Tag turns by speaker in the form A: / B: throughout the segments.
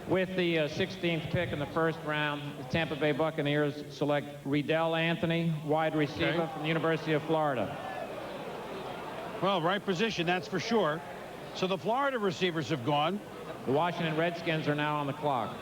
A: With the 16th pick in the first round, the Tampa Bay Buccaneers select Riddell Anthony, wide receiver from the University of Florida.
B: Well, right position, that's for sure. So the Florida receivers have gone.
A: The Washington Redskins are now on the clock.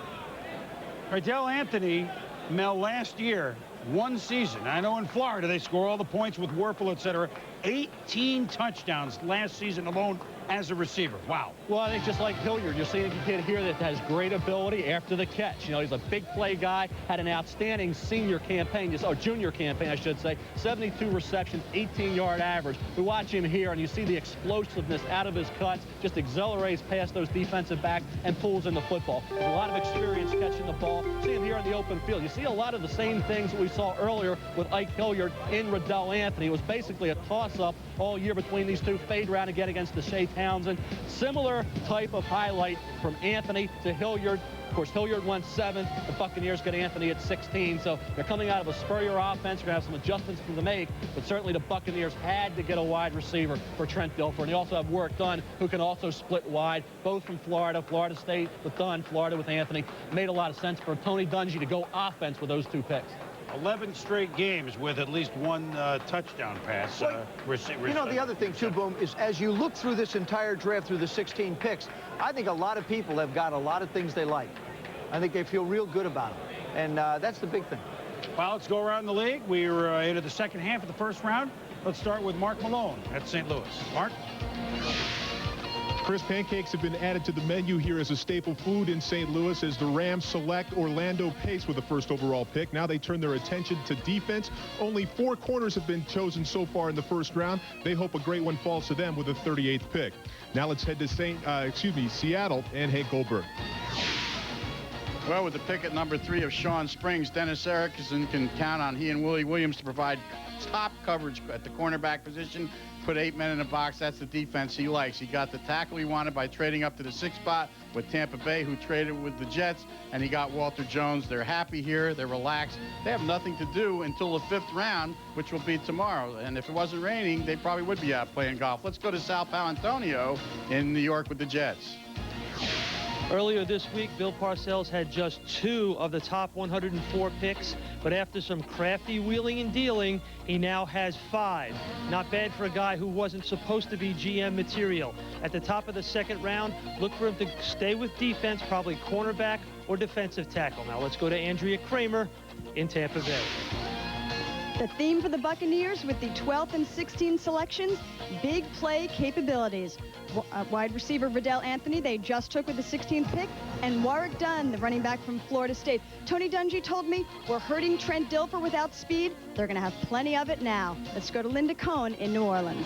B: Riddell Anthony, Mel, last year, one season. I know in Florida they score all the points with Werfel, etc. 18 touchdowns last season alone as a receiver. Wow.
C: Well, I think just like Hilliard, you're seeing a kid here that has great ability after the catch. You know, he's a big play guy, had an outstanding senior campaign, or junior campaign, I should say. 72 receptions, 18-yard average. We watch him here, and you see the explosiveness out of his cuts, just accelerates past those defensive backs and pulls in the football. There's a lot of experience catching the ball. See him here in the open field. You see a lot of the same things that we saw earlier with Ike Hilliard in Riddell Anthony. It was basically a toss-up all year between these two. Fade round again against the Shea Townsend. Similar type of highlight from Anthony to Hilliard. Of course, Hilliard went 7. The Buccaneers got Anthony at 16. So they're coming out of a Spurrier offense. We're going to have some adjustments to make. But certainly the Buccaneers had to get a wide receiver for Trent Dilfer. And they also have Warwick Dunn, who can also split wide, both from Florida. Florida State with Dunn, Florida with Anthony. Made a lot of sense for Tony Dungy to go offense with those two picks.
B: 11 straight games with at least one touchdown pass.
D: You know, the other thing, too, Boom, is as you look through this entire draft through the 16 picks, I think a lot of people have got a lot of things they like. I think they feel real good about them. And that's the big thing.
B: Well, let's go around the league. We're into the second half of the first round. Let's start with Mark Malone at St. Louis. Mark?
E: Crisp pancakes have been added to the menu here as a staple food in St. Louis as the Rams select Orlando Pace with the first overall pick. Now they turn their attention to defense. Only 4 corners have been chosen so far in the first round. They hope a great one falls to them with the 38th pick. Now let's head to Seattle and Hank Goldberg.
F: Well, with the pick at number 3 of Sean Springs, Dennis Erickson can count on he and Willie Williams to provide top coverage at the cornerback position. Put 8 men in the box. That's the defense he likes. He got the tackle he wanted by trading up to the 6th spot with Tampa Bay, who traded with the Jets, and he got Walter Jones. They're happy here. They're relaxed. They have nothing to do until the 5th round, which will be tomorrow. And if it wasn't raining, they probably would be out playing golf. Let's go to Sal Paolantonio in New York with the Jets.
G: Earlier this week, Bill Parcells had just 2 of the top 104 picks, but after some crafty wheeling and dealing, he now has 5. Not bad for a guy who wasn't supposed to be GM material. At the top of the 2nd round, look for him to stay with defense, probably cornerback or defensive tackle. Now let's go to Andrea Kramer in Tampa Bay.
H: The theme for the Buccaneers with the 12th and 16th selections, big play capabilities. Wide receiver Riddell Anthony, they just took with the 16th pick, and Warwick Dunn, the running back from Florida State. Tony Dungy told me, we're hurting Trent Dilfer without speed. They're going to have plenty of it now. Let's go to Linda Cohn in New Orleans.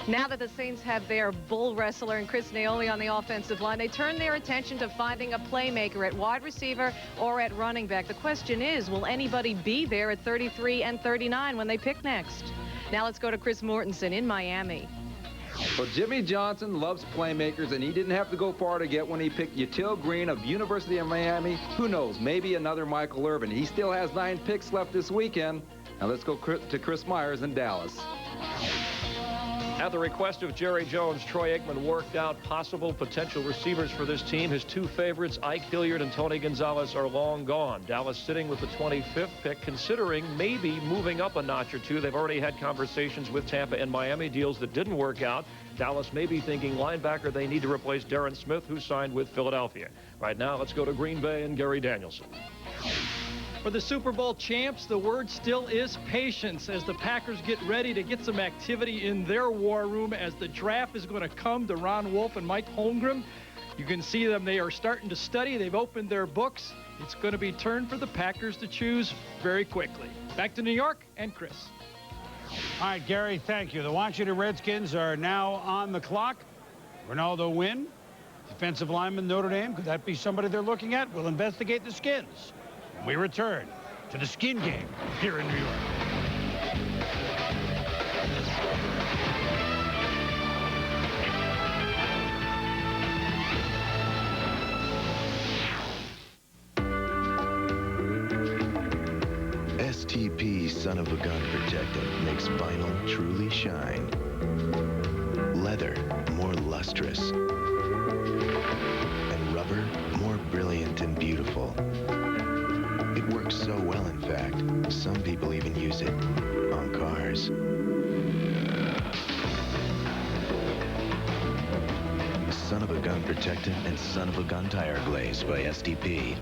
I: Now that the Saints have their bull wrestler and Chris Naoli on the offensive line, they turn their attention to finding a playmaker at wide receiver or at running back. The question is, will anybody be there at 33 and 39 when they pick next? Now let's go to Chris Mortensen in Miami.
J: Well, Jimmy Johnson loves playmakers, and he didn't have to go far to get when he picked Yatil Green of University of Miami. Who knows, maybe another Michael Irvin. He still has 9 picks left this weekend. Now let's go to Chris Myers in Dallas.
K: At the request of Jerry Jones, Troy Aikman worked out possible potential receivers for this team. His 2 favorites, Ike Hilliard and Tony Gonzalez, are long gone. Dallas sitting with the 25th pick, considering maybe moving up a notch or 2. They've already had conversations with Tampa and Miami, deals that didn't work out. Dallas may be thinking linebacker they need to replace Darren Smith, who signed with Philadelphia. Right now, let's go to Green Bay and Gary Danielson.
L: For the Super Bowl champs, the word still is patience as the Packers get ready to get some activity in their war room as the draft is going to come to Ron Wolf and Mike Holmgren. You can see them. They are starting to study. They've opened their books. It's going to be turn for the Packers to choose very quickly. Back to New York and Chris.
B: All right, Gary, thank you. The Washington Redskins are now on the clock. Ronaldo Wynn, defensive lineman, Notre Dame. Could that be somebody they're looking at? We'll investigate the Skins. We return to the Skin Game here in New York.
M: STP son of a gun protectant makes vinyl truly shine. Leather more lustrous. And son of a gun protectant and son of a gun tire glaze by SDP.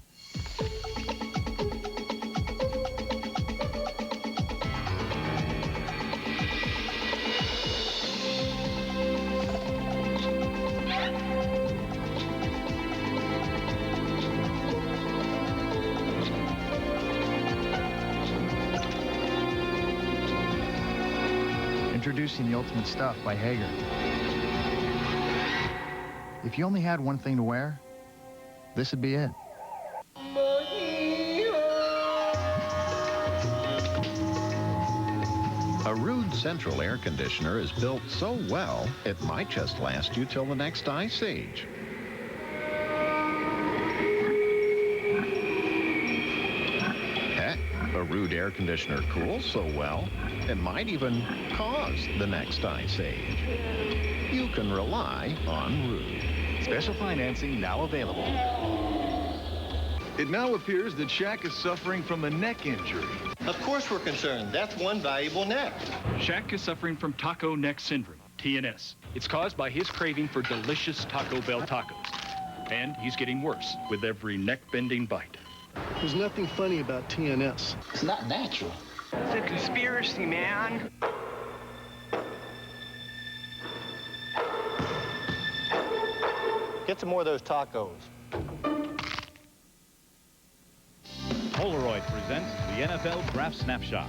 N: Introducing the Ultimate Stuff by Hager. If you only had one thing to wear, this would be it.
O: A Rude Central air conditioner is built so well, it might just last you till the next ice age. Heck, a Rude air conditioner cools so well, it might even cause the next ice age. You can rely on Rude.
P: Special financing now available. It now appears that Shaq is suffering from a neck injury.
Q: Of course we're concerned. That's one valuable neck.
R: Shaq is suffering from taco neck syndrome, TNS. It's caused by his craving for delicious Taco Bell tacos. And he's getting worse with every neck-bending bite.
S: There's nothing funny about TNS.
Q: It's not natural.
S: It's a conspiracy, man.
Q: Get some more of those tacos.
T: Polaroid presents the NFL Draft Snapshot.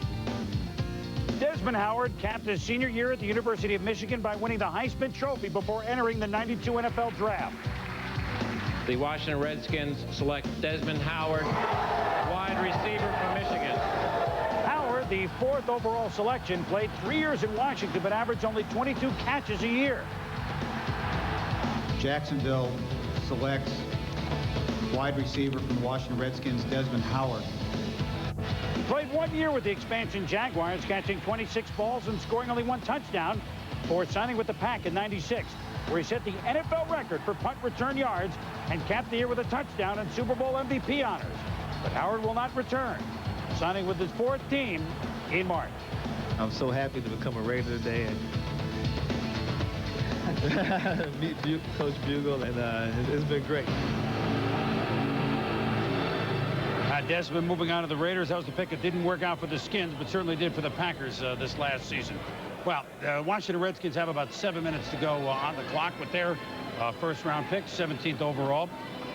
B: Desmond Howard capped his senior year at the University of Michigan by winning the Heisman Trophy before entering the '92 NFL Draft.
A: The Washington Redskins select Desmond Howard, wide receiver from Michigan.
B: Howard, the 4th overall selection, played 3 years in Washington but averaged only 22 catches a year.
U: Jacksonville selects wide receiver from the Washington Redskins, Desmond Howard.
B: He played 1 year with the expansion Jaguars, catching 26 balls and scoring only 1 touchdown before signing with the Pack in '96, where he set the NFL record for punt return yards and capped the year with a touchdown and Super Bowl MVP honors. But Howard will not return, signing with his 4th team in March.
V: I'm so happy to become a Raider today and meet Coach Bugle, and it's been great.
B: Desmond moving on to the Raiders. That was the pick that didn't work out for the Skins, but certainly did for the Packers this last season. Well, Washington Redskins have about 7 minutes to go on the clock with their first-round pick, 17th overall.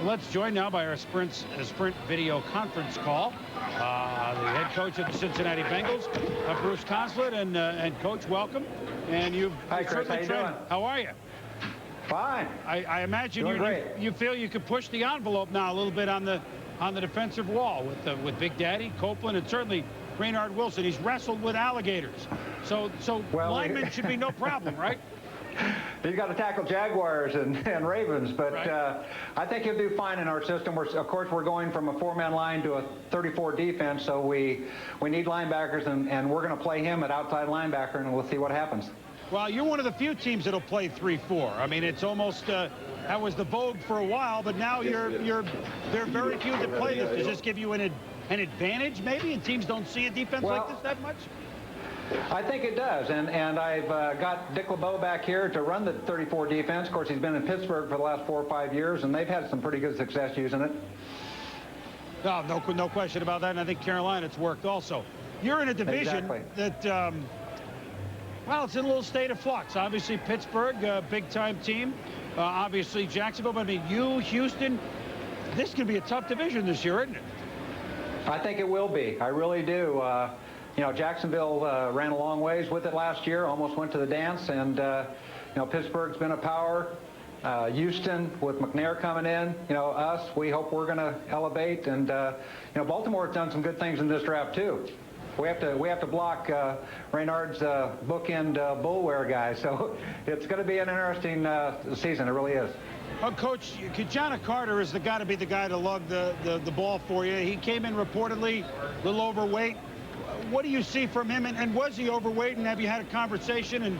B: Let's join now by our Sprint video conference call. The head coach of the Cincinnati Bengals, Bruce Conslett, and Coach, welcome. And you've
W: Hi, Chris. How you doing?
B: How are you?
W: Fine.
B: I imagine you feel you could push the envelope now a little bit on the defensive wall with Big Daddy, Copeland, and certainly Raynard Wilson. He's wrestled with alligators. So linemen should be no problem, right?
W: He's got to tackle Jaguars and Ravens, but right. I think he'll do fine in our system. Of course, we're going from a 4-man line to a 34 defense, so we need linebackers, and we're going to play him at outside linebacker, and we'll see what happens.
B: Well, you're one of the few teams that'll play 3-4. I mean, it's almost that was the vogue for a while, but now there are very few that play this. Does this give you an advantage, maybe, and teams don't see a defense like this that much?
W: I think it does, and I've got Dick LeBeau back here to run the 34 defense. Of course, he's been in Pittsburgh for the last 4 or 5 years, and they've had some pretty good success using it.
B: No question about that, and I think Carolina, it's worked also. You're in a division that, well, it's in a little state of flux. Obviously, Pittsburgh, big-time team. Obviously, Jacksonville, but I mean, you, Houston, this could be a tough division this year, isn't it?
W: I think it will be. I really do. You know, Jacksonville ran a long ways with it last year, almost went to the dance, and, you know, Pittsburgh's been a power. Houston, with McNair coming in, you know, us, we hope we're going to elevate, and, you know, Baltimore's done some good things in this draft, too. We have to block Raynard's bookend bullwear guy, so it's going to be an interesting season. It really is.
B: Well, Coach, Kajana Carter has got to be the guy to lug the ball for you. He came in reportedly a little overweight. What do you see from him, and was he overweight, and have you had a conversation, and